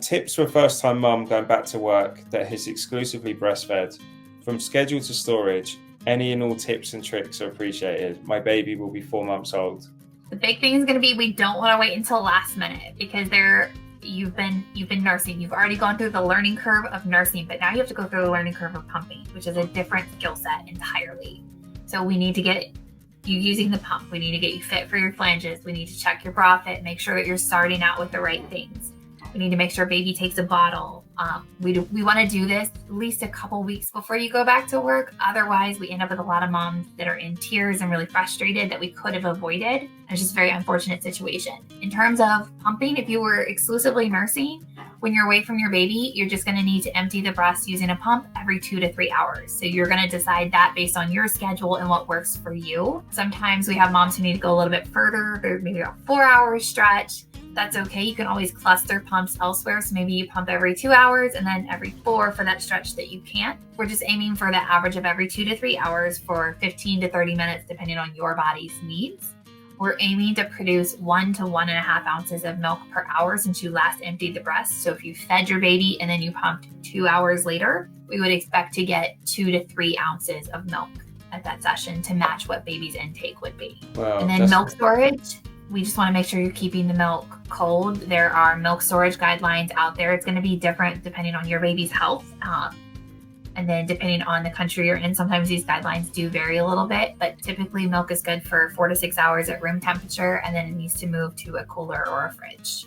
Tips for a first-time mum going back to work that has exclusively breastfed. From schedule to storage, any and all tips and tricks are appreciated. My baby will be 4 months old. The big thing is going to be we don't want to wait until last minute because you've been nursing. You've already gone through the learning curve of nursing, but now you have to go through the learning curve of pumping, which is a different skill set entirely. So we need to get you using the pump. We need to get you fit for your flanges. We need to check your bra fit, make sure that you're starting out with the right things. We need to make sure baby takes a bottle. We want to do this at least a couple weeks before you go back to work. Otherwise, we end up with a lot of moms that are in tears and really frustrated that we could have avoided. It's just a very unfortunate situation. In terms of pumping, if you were exclusively nursing, when you're away from your baby, you're just going to need to empty the breast using a pump every 2 to 3 hours. So you're going to decide that based on your schedule and what works for you. Sometimes we have moms who need to go a little bit further. They're maybe a 4-hour stretch. That's okay. You can always cluster pumps elsewhere. So maybe you pump every 2 hours and then every 4 for that stretch that you can't. We're just aiming for the average of every 2 to 3 hours for 15 to 30 minutes, depending on your body's needs. We're aiming to produce 1 to 1.5 ounces of milk per hour since you last emptied the breast. So if you fed your baby and then you pumped 2 hours later, we would expect to get 2 to 3 ounces of milk at that session to match what baby's intake would be. Wow, and then milk storage. We just want to make sure you're keeping the milk cold. There are milk storage guidelines out there. It's going to be different depending on your baby's health. And then depending on the country you're in, sometimes these guidelines do vary a little bit, but typically milk is good for 4 to 6 hours at room temperature, and then it needs to move to a cooler or a fridge.